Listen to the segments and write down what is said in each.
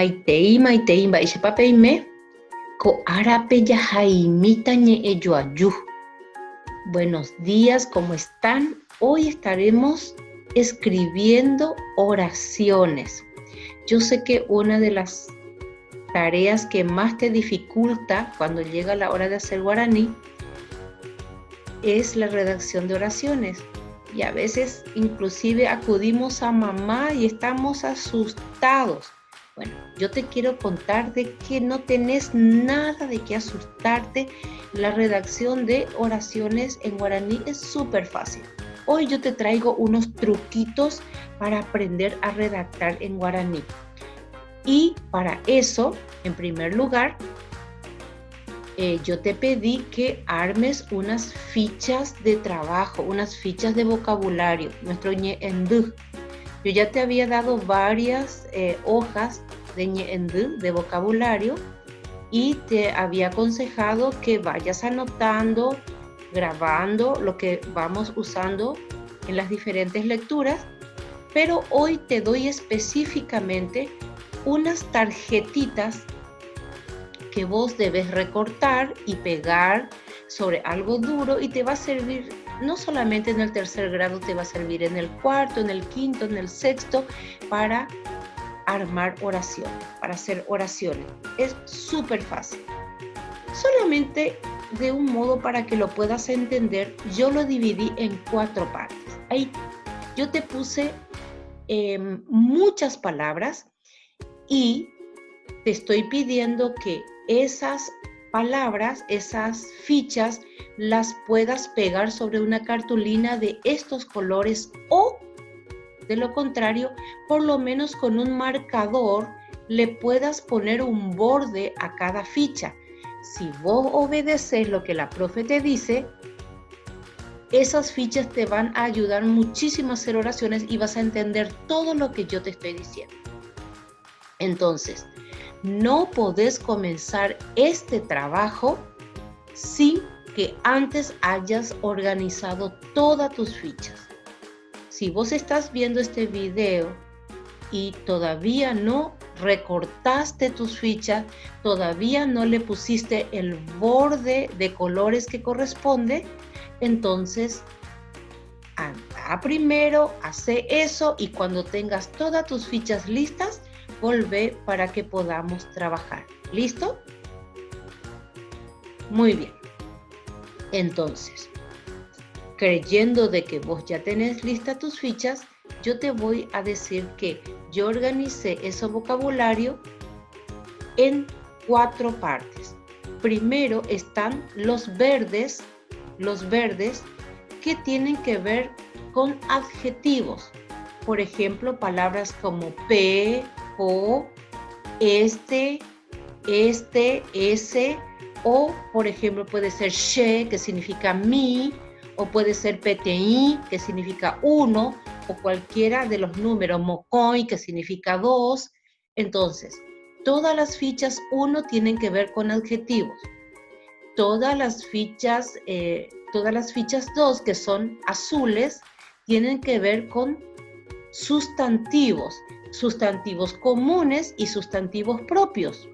Haitei maitei mba'éichapapeime ko árape jahaimíta ñe'ẽjoaju. Buenos días, ¿cómo están? Hoy estaremos escribiendo oraciones. Yo sé que una de las tareas que más te dificulta cuando llega la hora de hacer guaraní es la redacción de oraciones. Y a veces inclusive acudimos a mamá y estamos asustados. Bueno, yo te quiero contar de que no tenés nada de qué asustarte. La redacción de oraciones en guaraní es súper fácil. Hoy yo te traigo unos truquitos para aprender a redactar en guaraní. Y para eso, en primer lugar, yo te pedí que armes unas fichas de trabajo, unas fichas de vocabulario, nuestro ñe'ẽndy. Yo ya te había dado varias hojas de ñe'ẽndy, de vocabulario, y te había aconsejado que vayas anotando, grabando lo que vamos usando en las diferentes lecturas, pero hoy te doy específicamente unas tarjetitas que vos debes recortar y pegar sobre algo duro y te va a servir no solamente en el tercer grado, te va a servir en el cuarto, en el quinto, en el sexto, para armar oraciones, para hacer oraciones. Es súper fácil. Solamente de un modo para que lo puedas entender, yo lo dividí en 4 partes. Ahí yo te puse muchas palabras y te estoy pidiendo que esas palabras, esas fichas, las puedas pegar sobre una cartulina de estos colores o, de lo contrario, por lo menos con un marcador le puedas poner un borde a cada ficha. Si vos obedeces lo que la profe te dice, esas fichas te van a ayudar muchísimo a hacer oraciones y vas a entender todo lo que yo te estoy diciendo. Entonces, no podés comenzar este trabajo sin que antes hayas organizado todas tus fichas. Si vos estás viendo este video y todavía no recortaste tus fichas, todavía no le pusiste el borde de colores que corresponde, entonces anda primero, hace eso y cuando tengas todas tus fichas listas, volvé para que podamos trabajar. ¿Listo? Muy bien. Entonces, creyendo de que vos ya tenés listas tus fichas, yo te voy a decir que yo organicé ese vocabulario en 4 partes. Primero están los verdes que tienen que ver con adjetivos. Por ejemplo, palabras como pe, o, este, ese, o por ejemplo puede ser she, que significa mi, o puede ser pti, que significa 1, o cualquiera de los números, mocoy, que significa 2. Entonces, todas las fichas 1 tienen que ver con adjetivos. Todas las fichas 2, que son azules, tienen que ver con sustantivos comunes y sustantivos propios.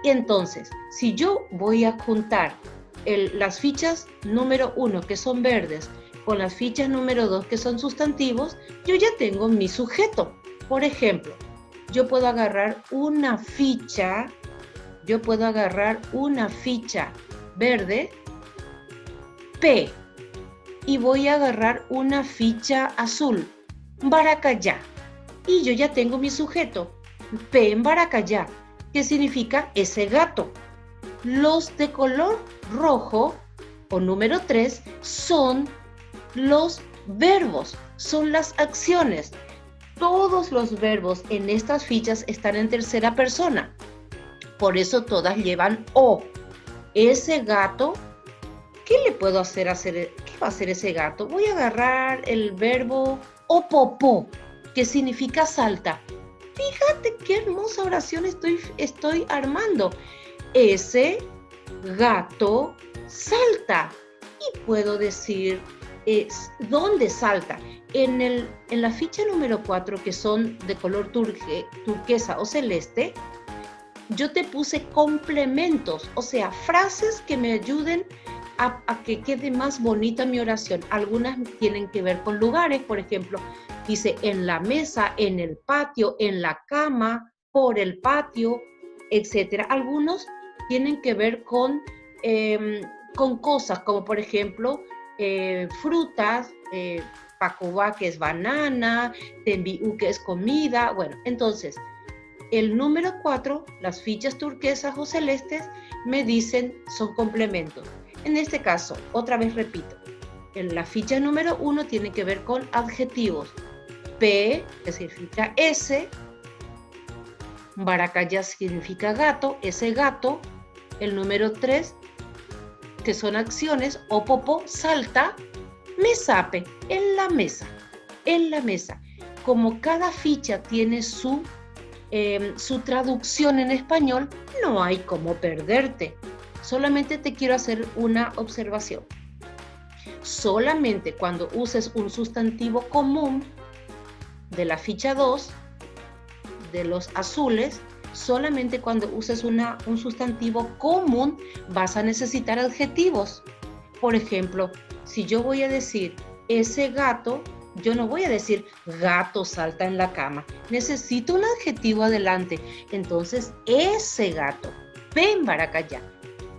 Y entonces, si yo voy a juntar las fichas número 1, que son verdes, con las fichas número 2, que son sustantivos, yo ya tengo mi sujeto. Por ejemplo, yo puedo agarrar una ficha verde, P, y voy a agarrar una ficha azul, Baracayá. Y yo ya tengo mi sujeto, P en Baracayá, que significa ese gato. Los de color rojo, o número 3, son los verbos, son las acciones. Todos los verbos en estas fichas están en tercera persona. Por eso todas llevan O. Ese gato, ¿qué le puedo hacer? ¿Qué va a hacer ese gato? Voy a agarrar el verbo opopó, que significa salta. Fíjate qué hermosa oración estoy armando. Ese gato salta. Y puedo decir, ¿dónde salta? En la ficha número 4, que son de color turquesa o celeste, yo te puse complementos, o sea, frases que me ayuden a que quede más bonita mi oración. Algunas tienen que ver con lugares, por ejemplo, dice en la mesa, en el patio, en la cama, por el patio, etcétera. Algunos tienen que ver con cosas, como por ejemplo, frutas, pacoba, que es banana, tembiú, que es comida. Bueno, entonces, el número 4, las fichas turquesas o celestes, me dicen son complementos. En este caso, otra vez repito, en la ficha número 1 tiene que ver con adjetivos. P, que significa S, Baracaya significa gato, ese gato. El número 3, que son acciones, o popó, salta, mesape, en la mesa, en la mesa. Como cada ficha tiene su traducción en español, no hay cómo perderte. Solamente te quiero hacer una observación. Solamente cuando uses un sustantivo común de la ficha 2, de los azules, solamente cuando uses un sustantivo común vas a necesitar adjetivos. Por ejemplo, si yo voy a decir ese gato, yo no voy a decir gato salta en la cama. Necesito un adjetivo adelante. Entonces, ese gato. P en Baracayá.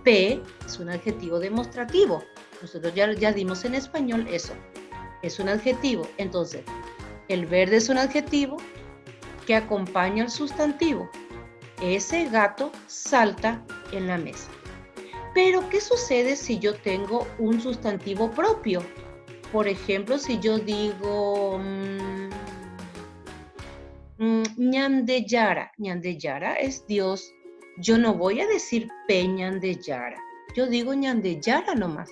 P es un adjetivo demostrativo. Nosotros ya dimos en español eso. Es un adjetivo. Entonces, el verde es un adjetivo que acompaña al sustantivo. Ese gato salta en la mesa. Pero, ¿qué sucede si yo tengo un sustantivo propio? Por ejemplo, si yo digo Ñandeyara, Ñandeyara es Dios. Yo no voy a decir Pe Ñandeyara. Yo digo Ñandeyara nomás.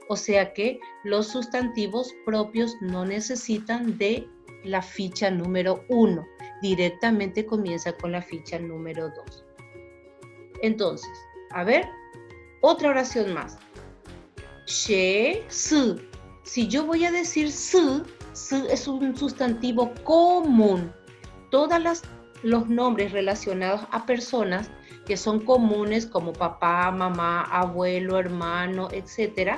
O sea que los sustantivos propios no necesitan de la ficha número 1. Directamente comienza con la ficha número 2. Entonces, a ver, otra oración más. She, su. Si yo voy a decir su es un sustantivo común. Todos los nombres relacionados a personas que son comunes, como papá, mamá, abuelo, hermano, etc.,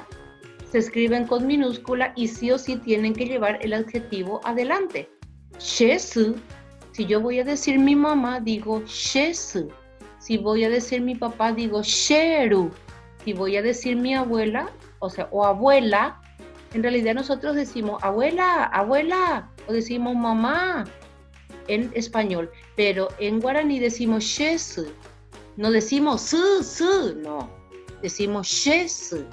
se escriben con minúscula y sí o sí tienen que llevar el adjetivo adelante. She, su. Si yo voy a decir mi mamá, digo she, su. Si voy a decir mi papá, digo sheru. Si voy a decir mi abuela, o abuela, en realidad nosotros decimos abuela, abuela, o decimos mamá en español, pero en guaraní decimos shesu. No decimos su, no. Decimos shesu.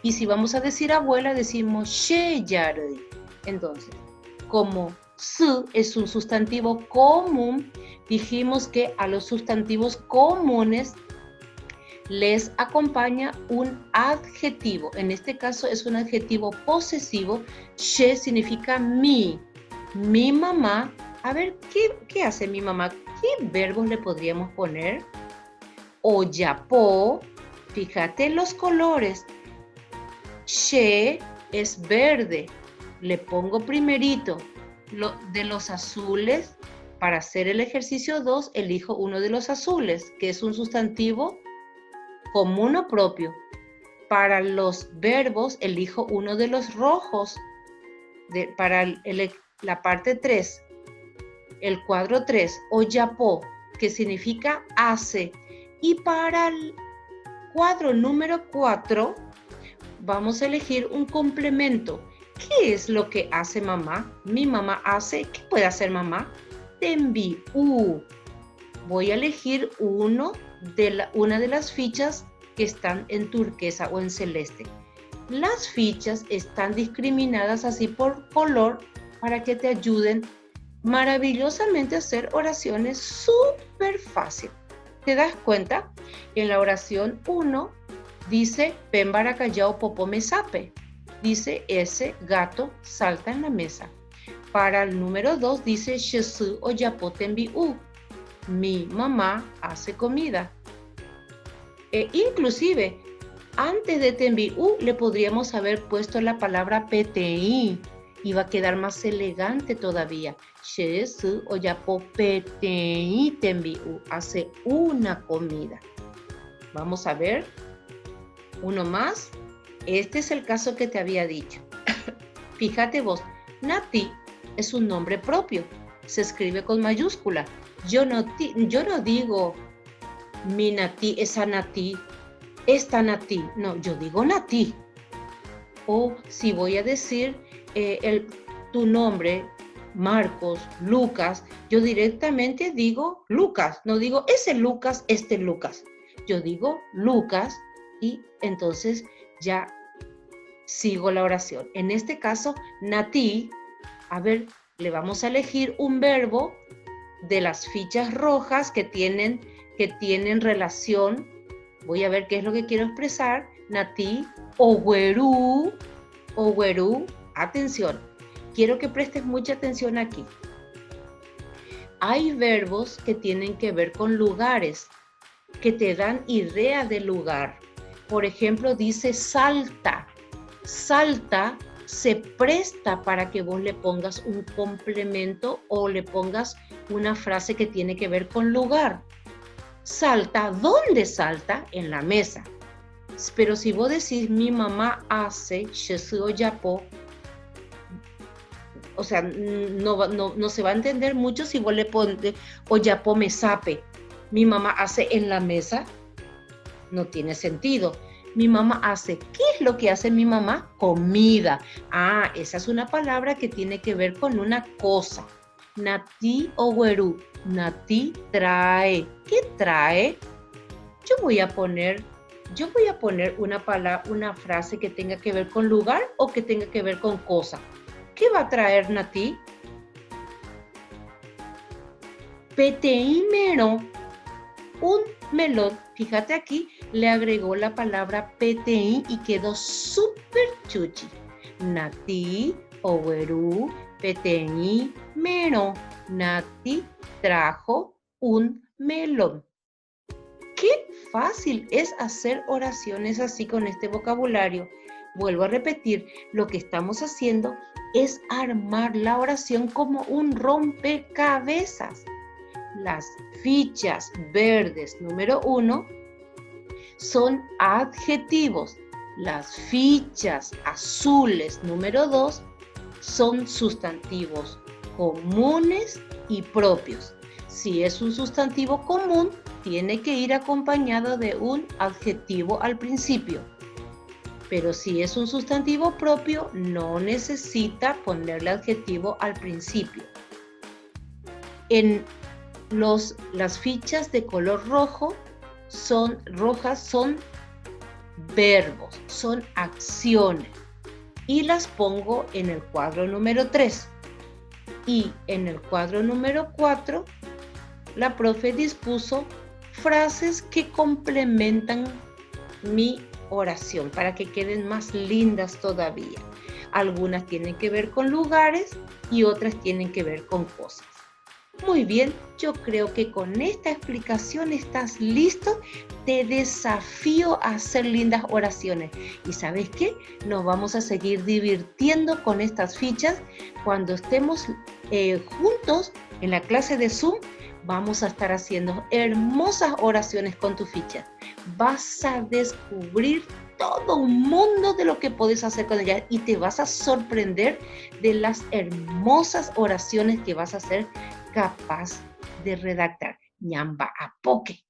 Y si vamos a decir abuela, decimos sheyarui. Entonces, como su es un sustantivo común, dijimos que a los sustantivos comunes les acompaña un adjetivo. En este caso es un adjetivo posesivo. She significa mi mamá. A ver, ¿qué hace mi mamá? ¿Qué verbos le podríamos poner? Oyapo, fíjate los colores. She es verde. Le pongo primerito de los azules. Para hacer el ejercicio 2, elijo uno de los azules, que es un sustantivo común o propio. Para los verbos, elijo uno de los rojos. Para la parte 3, el cuadro 3, oyapo, que significa hace. Y para el cuadro número 4, vamos a elegir un complemento. ¿Qué es lo que hace mamá? Mi mamá hace. ¿Qué puede hacer mamá? Tembiú. Voy a elegir una de las fichas que están en turquesa o en celeste. Las fichas están discriminadas así por color para que te ayuden maravillosamente a hacer oraciones súper fácil. ¿Te das cuenta? En la oración 1 dice Pembaracayao Popo Mesape. Dice ese gato salta en la mesa. Para el número 2 dice Shesu Oyapotembiú. Mi mamá hace comida. Inclusive, antes de tembiú le podríamos haber puesto la palabra PTI. y va a quedar más elegante todavía. Shesu oyapo petei tembi'u, hace una comida. Vamos a ver, uno más. Este es el caso que te había dicho. Fíjate vos, Nati es un nombre propio, se escribe con mayúscula. Yo no digo mi Nati, esa Nati, esta Nati, no, yo digo Nati. O si voy a decir tu nombre, Marcos, Lucas, yo directamente digo Lucas, no digo ese Lucas, este Lucas. Yo digo Lucas y entonces ya sigo la oración. En este caso, Nati, a ver, le vamos a elegir un verbo de las fichas rojas que tienen relación. Voy a ver qué es lo que quiero expresar. Nati, oweru, atención. Quiero que prestes mucha atención aquí. Hay verbos que tienen que ver con lugares, que te dan idea de lugar. Por ejemplo, dice salta. Salta se presta para que vos le pongas un complemento o le pongas una frase que tiene que ver con lugar. Salta, ¿dónde salta? En la mesa. Pero si vos decís mi mamá hace shesu oyapo, o sea, no se va a entender mucho si vos le pones oyapo me sape. Mi mamá hace en la mesa, no tiene sentido. Mi mamá hace, ¿qué es lo que hace mi mamá? Comida. Ah, esa es una palabra que tiene que ver con una cosa. Nati oweru, Nati trae. ¿Qué trae? Yo voy a poner una frase que tenga que ver con lugar o que tenga que ver con cosa. ¿Qué va a traer Nati? Petei mero, un melón. Fíjate aquí, le agregó la palabra petei y quedó súper chuchi. Nati oweru petei mero. Nati trajo un melón. Qué fácil es hacer oraciones así con este vocabulario. Vuelvo a repetir, lo que estamos haciendo es armar la oración como un rompecabezas. Las fichas verdes número 1 son adjetivos. Las fichas azules número 2 son sustantivos comunes y propios. Si es un sustantivo común, tiene que ir acompañado de un adjetivo al principio. Pero si es un sustantivo propio, no necesita ponerle adjetivo al principio. En las fichas de color rojo rojas son verbos, son acciones. Y las pongo en el cuadro número 3. Y en el cuadro número 4, la profe dispuso frases que complementan mi oración para que queden más lindas todavía. Algunas tienen que ver con lugares y otras tienen que ver con cosas. Muy bien, yo creo que con esta explicación estás listo. Te desafío a hacer lindas oraciones. ¿Y sabes qué? Nos vamos a seguir divirtiendo con estas fichas. Cuando estemos juntos en la clase de Zoom, vamos a estar haciendo hermosas oraciones con tu ficha. Vas a descubrir todo un mundo de lo que puedes hacer con ella y te vas a sorprender de las hermosas oraciones que vas a ser capaz de redactar. Ñamba apoque.